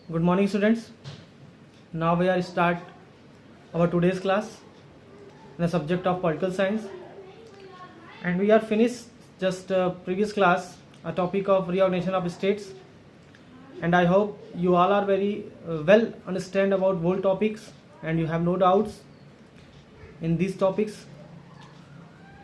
Good morning, students. Now we are start our today's class in the subject of political science, and we are finished just previous class a topic of reorganization of states, and I hope you all are very well understand about whole topics and you have no doubts in these topics.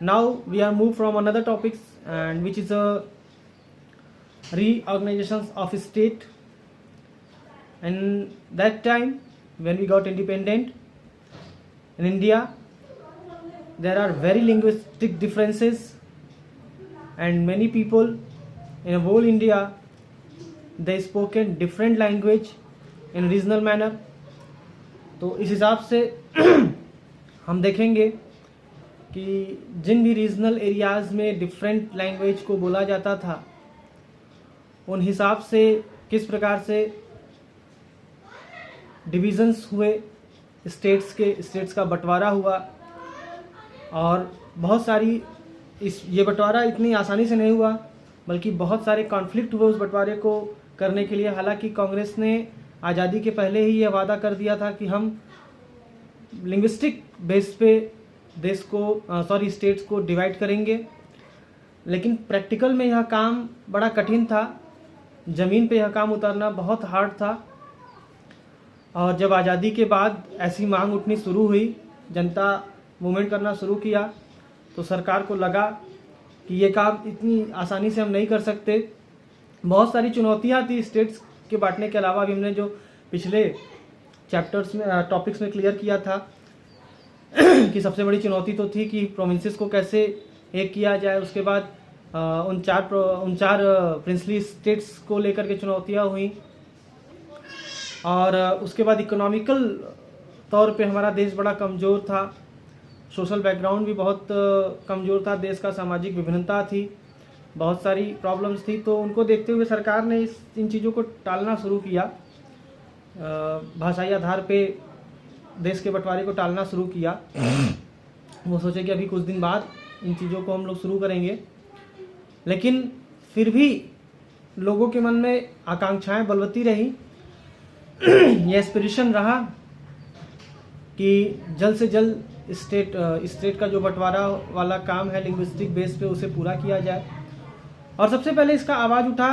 Now we are moved from another topics and which is a reorganizations of state. And that time when we got independent in India, there are very linguistic differences, and many people in whole India they spoken different language in regional manner. तो इस हिसाब से हम देखेंगे कि जिन भी regional areas में different language को बोला जाता था, उन हिसाब से किस प्रकार से डिविजन्स हुए, स्टेट्स का बंटवारा हुआ, और बहुत सारी ये बंटवारा इतनी आसानी से नहीं हुआ बल्कि बहुत सारे कॉन्फ्लिक्ट हुए उस बंटवारे को करने के लिए। हालांकि कांग्रेस ने आज़ादी के पहले ही यह वादा कर दिया था कि हम लिंग्विस्टिक बेस पे स्टेट्स को डिवाइड करेंगे, लेकिन प्रैक्टिकल में यह काम बड़ा कठिन था। ज़मीन पे यह काम उतारना बहुत हार्ड था, और जब आज़ादी के बाद ऐसी मांग उठनी शुरू हुई, जनता मूवमेंट करना शुरू किया, तो सरकार को लगा कि ये काम इतनी आसानी से हम नहीं कर सकते। बहुत सारी चुनौतियां थी स्टेट्स के बांटने के अलावा। भी हमने जो पिछले चैप्टर्स में टॉपिक्स में क्लियर किया था कि सबसे बड़ी चुनौती तो थी कि प्रोविंसेस को कैसे एक किया जाए। उसके बाद उन चार प्रिंसली स्टेट्स को लेकर के चुनौतियां हुई, और उसके बाद इकोनॉमिकल तौर पे हमारा देश बड़ा कमज़ोर था, सोशल बैकग्राउंड भी बहुत कमज़ोर था, देश का सामाजिक विभिन्नता थी, बहुत सारी प्रॉब्लम्स थी। तो उनको देखते हुए सरकार ने इन चीज़ों को टालना शुरू किया, भाषाई आधार पे देश के बंटवारे को टालना शुरू किया। वो सोचे कि अभी कुछ दिन बाद इन चीज़ों को हम लोग शुरू करेंगे, लेकिन फिर भी लोगों के मन में आकांक्षाएं बलवती रही। ये एस्पिरेशन रहा कि जल्द से जल्द स्टेट का जो बंटवारा वाला काम है लिंग्विस्टिक बेस पे उसे पूरा किया जाए। और सबसे पहले इसका आवाज़ उठा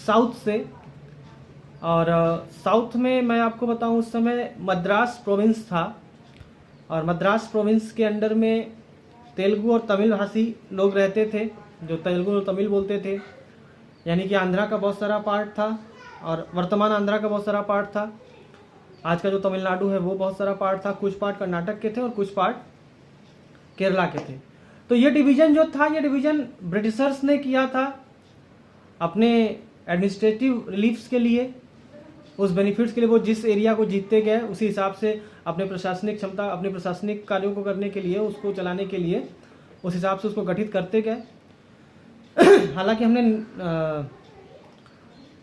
साउथ से, और साउथ में मैं आपको बताऊं उस समय मद्रास प्रोविंस था, और मद्रास प्रोविंस के अंडर में तेलुगु और तमिल भाषी लोग रहते थे जो तेलुगु और तमिल बोलते थे। यानी कि आंध्रा का बहुत सारा पार्ट था, और वर्तमान आंध्रा का बहुत सारा पार्ट था। आज का जो तमिलनाडु है वो बहुत सारा पार्ट था। कुछ पार्ट कर्नाटक के थे और कुछ पार्ट केरला के थे। तो ये डिवीज़न जो था, ये डिवीज़न ब्रिटिशर्स ने किया था अपने एडमिनिस्ट्रेटिव रिलीफ्स के लिए, उस बेनिफिट्स के लिए। वो जिस एरिया को जीतते गए उसी हिसाब से अपने प्रशासनिक क्षमता, अपने प्रशासनिक कार्यों को करने के लिए, उसको चलाने के लिए उस हिसाब से उसको गठित करते गए। हालांकि हमने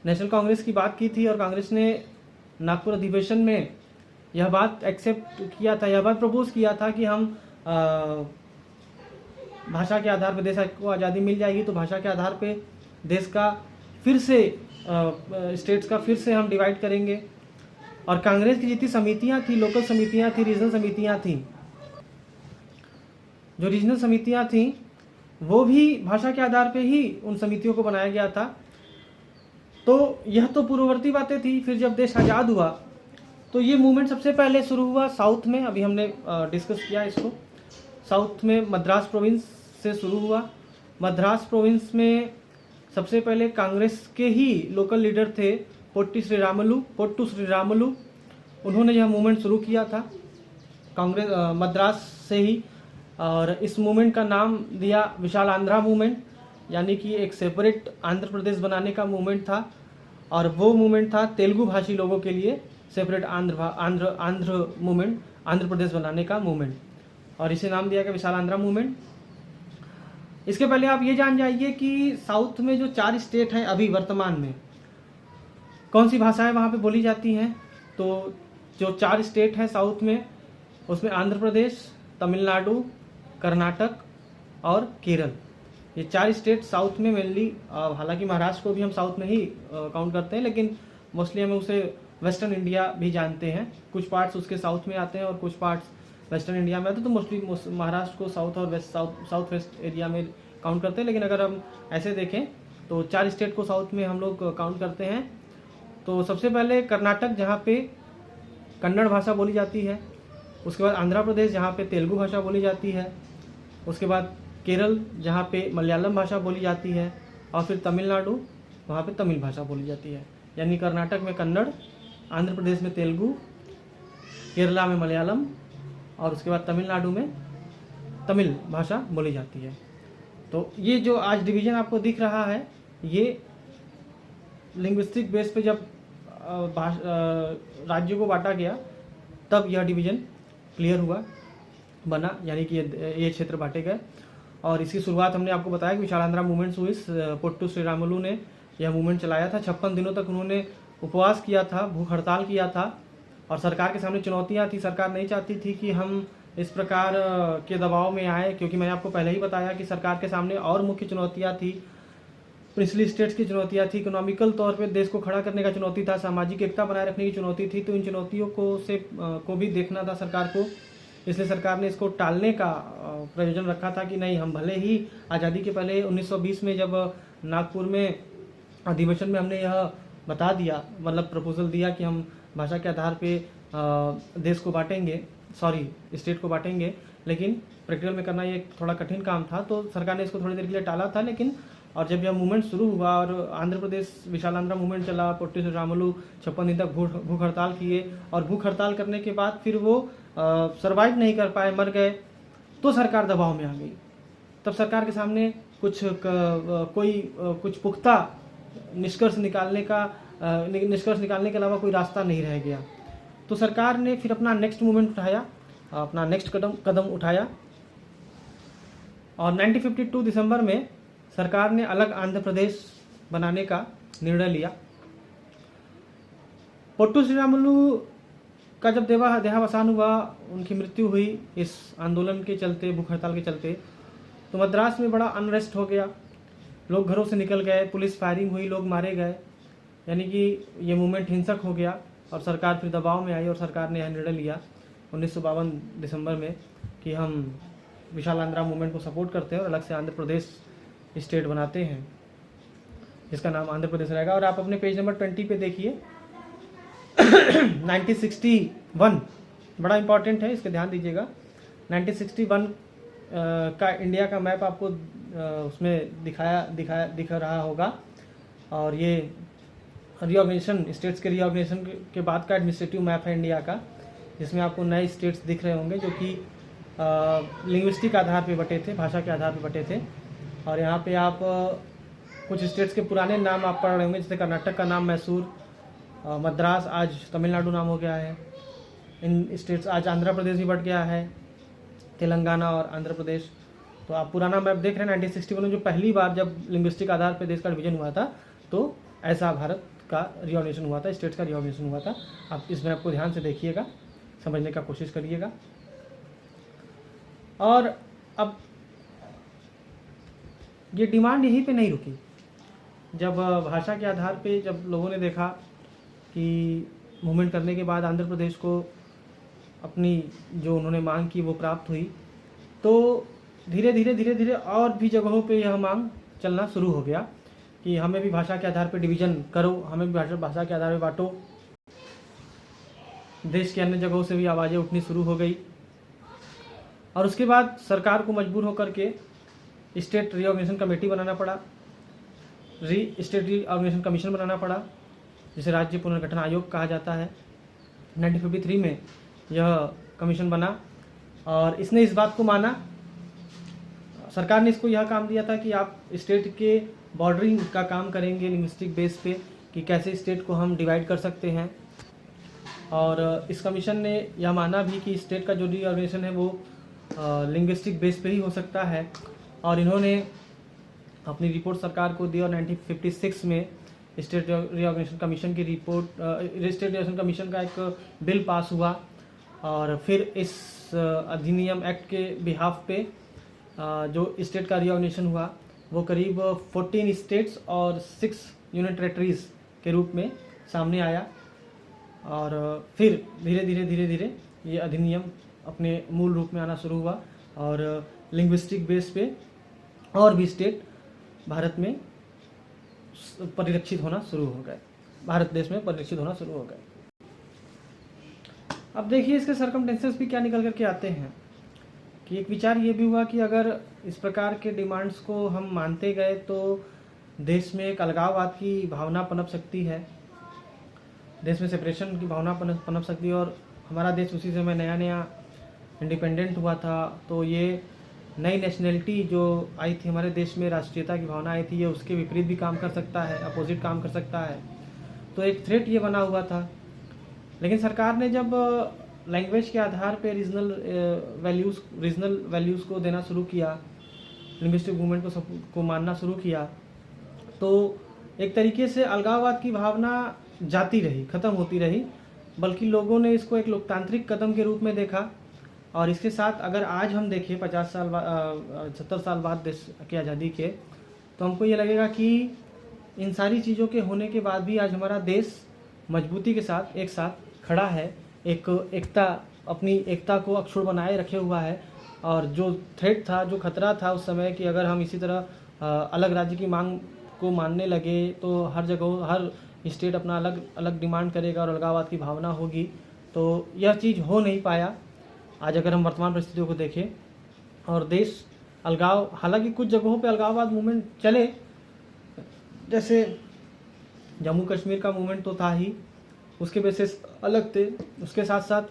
नेशनल कांग्रेस की बात की थी, और कांग्रेस ने नागपुर अधिवेशन में यह बात एक्सेप्ट किया था, यह बात प्रपोज किया था कि हम भाषा के आधार पर देश को आज़ादी मिल जाएगी तो भाषा के आधार पे देश का फिर से स्टेट्स का फिर से हम डिवाइड करेंगे। और कांग्रेस की जितनी समितियां थी, लोकल समितियां थी, रीजनल समितियां थी, जो रीजनल समितियां थी वो भी भाषा के आधार पे ही उन समितियों को बनाया गया था। तो यह तो पूर्ववर्ती बातें थी। फिर जब देश आज़ाद हुआ तो ये मूवमेंट सबसे पहले शुरू हुआ साउथ में। अभी हमने डिस्कस किया इसको। साउथ में मद्रास प्रोविंस से शुरू हुआ। मद्रास प्रोविंस में सबसे पहले कांग्रेस के ही लोकल लीडर थे पोट्टू श्रीरामुलु। उन्होंने यह मूवमेंट शुरू किया था कांग्रेस मद्रास से ही, और इस मूवमेंट का नाम दिया विशाल आंध्रा मूवमेंट, यानी कि एक सेपरेट आंध्र प्रदेश बनाने का मूवमेंट था। और वो मूवमेंट था तेलुगु भाषी लोगों के लिए सेपरेट आंध्र मूवमेंट, आंध्र प्रदेश बनाने का मूवमेंट, और इसे नाम दिया गया विशाल आंध्रा मूवमेंट। इसके पहले आप ये जान जाइए कि साउथ में जो 4 स्टेट हैं अभी वर्तमान में, कौन सी भाषाएं वहाँ पे बोली जाती हैं। तो जो 4 स्टेट हैं साउथ में, उसमें आंध्र प्रदेश, तमिलनाडु, कर्नाटक और केरल, ये 4 स्टेट साउथ में मेनली। हालांकि महाराष्ट्र को भी हम साउथ में ही काउंट करते हैं, लेकिन मोस्टली हम उसे वेस्टर्न इंडिया भी जानते हैं। कुछ पार्ट्स उसके साउथ में आते हैं और कुछ पार्ट्स वेस्टर्न इंडिया में आते हैं, तो मोस्टली महाराष्ट्र को साउथ और वेस्ट साउथ वेस्ट एरिया में काउंट करते हैं। लेकिन अगर हम ऐसे देखें तो 4 स्टेट को साउथ में हम लोग काउंट करते हैं। तो सबसे पहले कर्नाटक, जहाँ पे कन्नड़ भाषा बोली जाती है। उसके बाद आंध्र प्रदेश, जहाँ पे तेलुगु भाषा बोली जाती है। उसके बाद केरल, जहाँ पे मलयालम भाषा बोली जाती है। और फिर तमिलनाडु, वहाँ पे तमिल भाषा बोली जाती है। यानी कर्नाटक में कन्नड़, आंध्र प्रदेश में तेलुगु, केरला में मलयालम और उसके बाद तमिलनाडु में तमिल भाषा बोली जाती है। तो ये जो आज डिवीज़न आपको दिख रहा है, ये लिंग्विस्टिक बेस पे जब राज्यों को बांटा गया तब यह डिवीज़न क्लियर हुआ, बना, यानी कि ये क्षेत्र बांटे गए। और इसकी शुरुआत हमने आपको बताया कि विशालांध्रा मूवमेंट हुई। पोट्टू श्रीरामुलु ने यह मूवमेंट चलाया था। 56 दिनों तक उन्होंने उपवास किया था, भूख हड़ताल किया था और सरकार के सामने चुनौतियां थी। सरकार नहीं चाहती थी कि हम इस प्रकार के दबाव में आए, क्योंकि मैंने आपको पहले ही बताया कि सरकार के सामने और मुख्य चुनौतियां थी। प्रिंसली स्टेट्स की चुनौतियां थी, इकोनॉमिकल तौर पे देश को खड़ा करने का चुनौती था, सामाजिक एकता बनाए रखने की चुनौती थी। तो इन चुनौतियों को भी देखना था सरकार को। इसलिए सरकार ने इसको टालने का प्रयोजन रखा था कि नहीं, हम भले ही आज़ादी के पहले 1920 में जब नागपुर में अधिवेशन में हमने यह बता दिया, मतलब प्रपोजल दिया कि हम भाषा के आधार पे देश को बांटेंगे, स्टेट को बांटेंगे, लेकिन प्रैक्टिकल में करना ये थोड़ा कठिन काम था। तो सरकार ने इसको थोड़ी देर के लिए टाला था। लेकिन और जब यह मूवमेंट शुरू हुआ और आंध्र प्रदेश विशालांध्रा मूवमेंट चला, पोट्टी श्रीरामुलु 56 दिन तक भूख हड़ताल किए और भूख हड़ताल करने के बाद फिर वो सर्वाइव नहीं कर पाए, मर गए, तो सरकार दबाव में आ गई। तब सरकार के सामने कुछ पुख्ता निष्कर्ष निकालने के अलावा कोई रास्ता नहीं रह गया। तो सरकार ने फिर अपना नेक्स्ट मूवमेंट उठाया, अपना नेक्स्ट कदम उठाया और 1952 दिसंबर में सरकार ने अलग आंध्र प्रदेश बनाने का निर्णय लिया। पोट्टू श्रीरामुलु का जब देहावसान हुआ, उनकी मृत्यु हुई इस आंदोलन के चलते, भूख हड़ताल के चलते, तो मद्रास में बड़ा अनरेस्ट हो गया। लोग घरों से निकल गए, पुलिस फायरिंग हुई, लोग मारे गए, यानी कि ये मूवमेंट हिंसक हो गया। और सरकार फिर दबाव में आई और सरकार ने यह निर्णय लिया 1952 दिसंबर में कि हम विशालांध्रा मूवमेंट को सपोर्ट करते हैं और अलग से आंध्र प्रदेश स्टेट बनाते हैं, जिसका नाम आंध्र प्रदेश रहेगा। और आप अपने पेज नंबर 20 पे देखिए 1961 बड़ा इंपॉर्टेंट है, इसके ध्यान दीजिएगा। 1961 का इंडिया का मैप आपको उसमें दिख रहा होगा। और ये रीऑर्गेनाइजेशन, स्टेट्स के रीऑर्गेनाइजेशन के बाद का एडमिनिस्ट्रेटिव मैप है इंडिया का, जिसमें आपको नए स्टेट्स दिख रहे होंगे जो कि लिंग्विस्टिक आधार पे बटे थे, भाषा के आधार पे बटे थे। और यहाँ पे आप कुछ स्टेट्स के पुराने नाम आप पढ़ रहे होंगे, जैसे कर्नाटक का नाम मैसूर, मद्रास आज तमिलनाडु नाम हो गया है। इन स्टेट्स आज आंध्र प्रदेश भी बट गया है, तेलंगाना और आंध्र प्रदेश। तो आप पुराना मैप देख रहे हैं। 1961 में जो पहली बार जब लिंग्विस्टिक आधार पर देश का डिवीजन हुआ था, तो ऐसा भारत का रीऑर्गेनाइजेशन हुआ था, स्टेट्स का रीऑर्गेनाइजेशन हुआ था। आप इस मैप को ध्यान से देखिएगा, समझने का कोशिश करिएगा। और अब ये डिमांड यहीं पे नहीं रुकी। जब भाषा के आधार पे जब लोगों ने देखा कि मूवमेंट करने के बाद आंध्र प्रदेश को अपनी जो उन्होंने मांग की वो प्राप्त हुई, तो धीरे धीरे और भी जगहों पे यह मांग चलना शुरू हो गया कि हमें भी भाषा के आधार पे डिवीज़न करो, हमें भी भाषा के आधार पे बांटो। देश के अन्य जगहों से भी आवाज़ें उठनी शुरू हो गई और उसके बाद सरकार को मजबूर होकर के स्टेट रीऑर्गेनाइजेशन कमेटी बनाना पड़ा, स्टेट रीऑर्गेनाइजेशन कमीशन बनाना पड़ा, जिसे राज्य पुनर्गठन आयोग कहा जाता है। 1953 में यह कमीशन बना और इसने इस बात को माना, सरकार ने इसको यह काम दिया था कि आप स्टेट के बॉर्डरिंग का काम करेंगे लिंग्विस्टिक बेस पे, कि कैसे स्टेट को हम डिवाइड कर सकते हैं। और इस कमीशन ने यह माना भी कि स्टेट का जो रीऑर्गेनाइजेशन है वो लिंग्विस्टिक बेस पे ही हो सकता है। और इन्होंने अपनी रिपोर्ट सरकार को दी और 1956 में स्टेट रीऑर्गेनाइजेशन कमीशन की रिपोर्ट, स्टेट रीऑर्गेनाइजेशन कमीशन का एक बिल पास हुआ। और फिर इस अधिनियम एक्ट के बिहाफ पे जो स्टेट का रीऑर्गेनाइजेशन हुआ वो करीब 14 स्टेट्स और 6 यूनियन टेरेटरीज के रूप में सामने आया और फिर धीरे धीरे ये अधिनियम अपने मूल रूप में आना शुरू हुआ और लिंग्विस्टिक बेस पे और भी स्टेट भारत में परिलक्षित होना शुरू हो गए, भारत देश में परिलक्षित होना शुरू हो गए। अब देखिए इसके सर्कमटेंसेस भी क्या निकल करके आते हैं कि एक विचार ये भी हुआ कि अगर इस प्रकार के डिमांड्स को हम मानते गए तो देश में एक अलगाववाद की भावना पनप सकती है, देश में सेपरेशन की भावना पनप सकती है। और हमारा देश उसी समय नया नया इंडिपेंडेंट हुआ था, तो ये नई नेशनलिटी जो आई थी हमारे देश में, राष्ट्रीयता की भावना आई थी, ये उसके विपरीत भी काम कर सकता है, अपोजिट काम कर सकता है। तो एक थ्रेट ये बना हुआ था। लेकिन सरकार ने जब लैंग्वेज के आधार पे रीजनल वैल्यूज़ को देना शुरू किया, लिंग्विस्टिक मूवमेंट को मानना शुरू किया, तो एक तरीके से अलगाववाद की भावना जाती रही, ख़त्म होती रही, बल्कि लोगों ने इसको एक लोकतांत्रिक कदम के रूप में देखा। और इसके साथ अगर आज हम देखें 50 साल बाद 70 साल बाद देश की आज़ादी के, तो हमको ये लगेगा कि इन सारी चीज़ों के होने के बाद भी आज हमारा देश मजबूती के साथ एक साथ खड़ा है, अपनी एकता को अक्षुण्ण बनाए रखे हुआ है। और जो थ्रेट था, जो खतरा था उस समय कि अगर हम इसी तरह अलग राज्य की मांग को मानने लगे तो हर जगह हर स्टेट अपना अलग अलग डिमांड करेगा और अलगाववाद की भावना होगी, तो यह चीज़ हो नहीं पाया। आज अगर हम वर्तमान परिस्थितियों को देखें और देश हालांकि कुछ जगहों पे अलगाववाद मूवमेंट चले, जैसे जम्मू कश्मीर का मूवमेंट तो था ही, उसके बेसिस अलग थे। उसके साथ साथ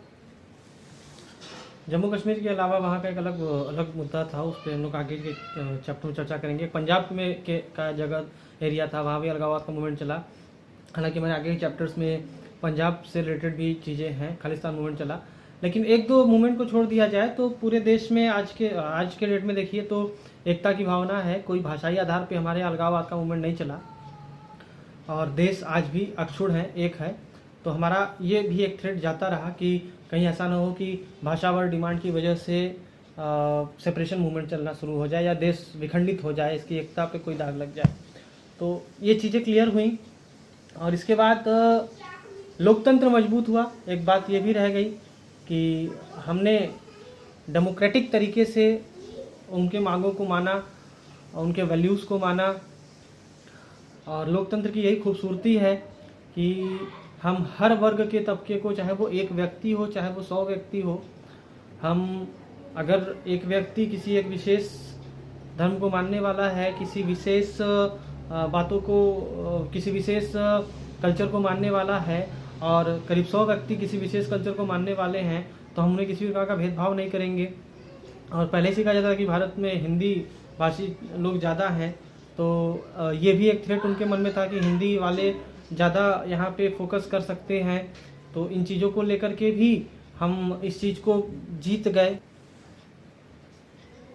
जम्मू कश्मीर के अलावा वहाँ का एक अलग मुद्दा था, उस पर हम लोग आगे के चैप्टर में चर्चा करेंगे। पंजाब में का जगह एरिया था, वहाँ भी अलगाववाद का मूवमेंट चला। हालांकि हमारे आगे के चैप्टर्स में पंजाब से रिलेटेड भी चीज़ें हैं, खालिस्तान मूवमेंट चला। लेकिन एक दो मूवमेंट को छोड़ दिया जाए तो पूरे देश में आज के डेट में देखिए तो एकता की भावना है। कोई भाषाई आधार पे हमारे अलगाववाद का मूवमेंट नहीं चला और देश आज भी अक्षुण्ण है, एक है। तो हमारा ये भी एक थ्रेट जाता रहा कि कहीं ऐसा ना हो कि भाषावर डिमांड की वजह से सेपरेशन मूवमेंट चलना शुरू हो जाए या देश विखंडित हो जाए, इसकी एकता पे कोई दाग लग जाए। तो ये चीज़ें क्लियर हुई और इसके बाद लोकतंत्र मजबूत हुआ। एक बात ये भी रह गई कि हमने डेमोक्रेटिक तरीके से उनके मांगों को माना, उनके वैल्यूज़ को माना। और लोकतंत्र की यही खूबसूरती है कि हम हर वर्ग के तबके को, चाहे वो एक व्यक्ति हो चाहे वो 100 व्यक्ति हो, हम अगर एक व्यक्ति किसी एक विशेष धर्म को मानने वाला है, किसी विशेष बातों को, किसी विशेष कल्चर को मानने वाला है और करीब 100 व्यक्ति किसी विशेष कल्चर को मानने वाले हैं, तो हम उन्हें किसी प्रकार का भेदभाव नहीं करेंगे। और पहले से कहा जाता है कि भारत में हिंदी भाषी लोग ज़्यादा हैं, तो ये भी एक थ्रेट उनके मन में था कि हिंदी वाले ज़्यादा यहाँ पे फोकस कर सकते हैं। तो इन चीज़ों को लेकर के भी हम इस चीज़ को जीत गए।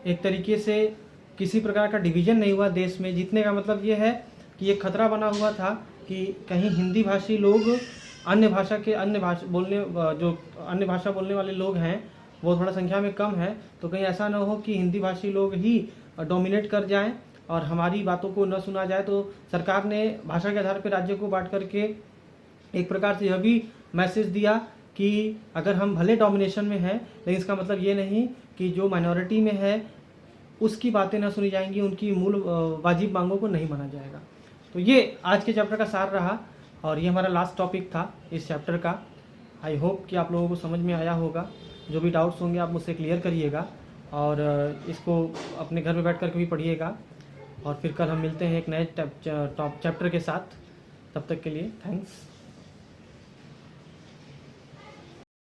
एक तरीके से किसी प्रकार का डिवीज़न नहीं हुआ देश में। जीतने का मतलब ये है कि ये खतरा बना हुआ था कि कहीं हिंदी भाषी लोग अन्य भाषा बोलने वाले लोग हैं वो थोड़ा संख्या में कम है, तो कहीं ऐसा ना हो कि हिंदी भाषी लोग ही डोमिनेट कर जाएं और हमारी बातों को न सुना जाए। तो सरकार ने भाषा के आधार पर राज्य को बांट करके एक प्रकार से यह भी मैसेज दिया कि अगर हम भले डोमिनेशन में हैं, लेकिन इसका मतलब ये नहीं कि जो माइनॉरिटी में है उसकी बातें न सुनी जाएंगी, उनकी मूल वाजिब मांगों को नहीं माना जाएगा। तो ये आज के चैप्टर का सार रहा और ये हमारा लास्ट टॉपिक था इस चैप्टर का। आई होप कि आप लोगों को समझ में आया होगा। जो भी डाउट्स होंगे आप मुझसे क्लियर करिएगा और इसको अपने घर में बैठ कर के भी पढ़िएगा। और फिर कल हम मिलते हैं एक नए चैप्टर के साथ। तब तक के लिए थैंक्स।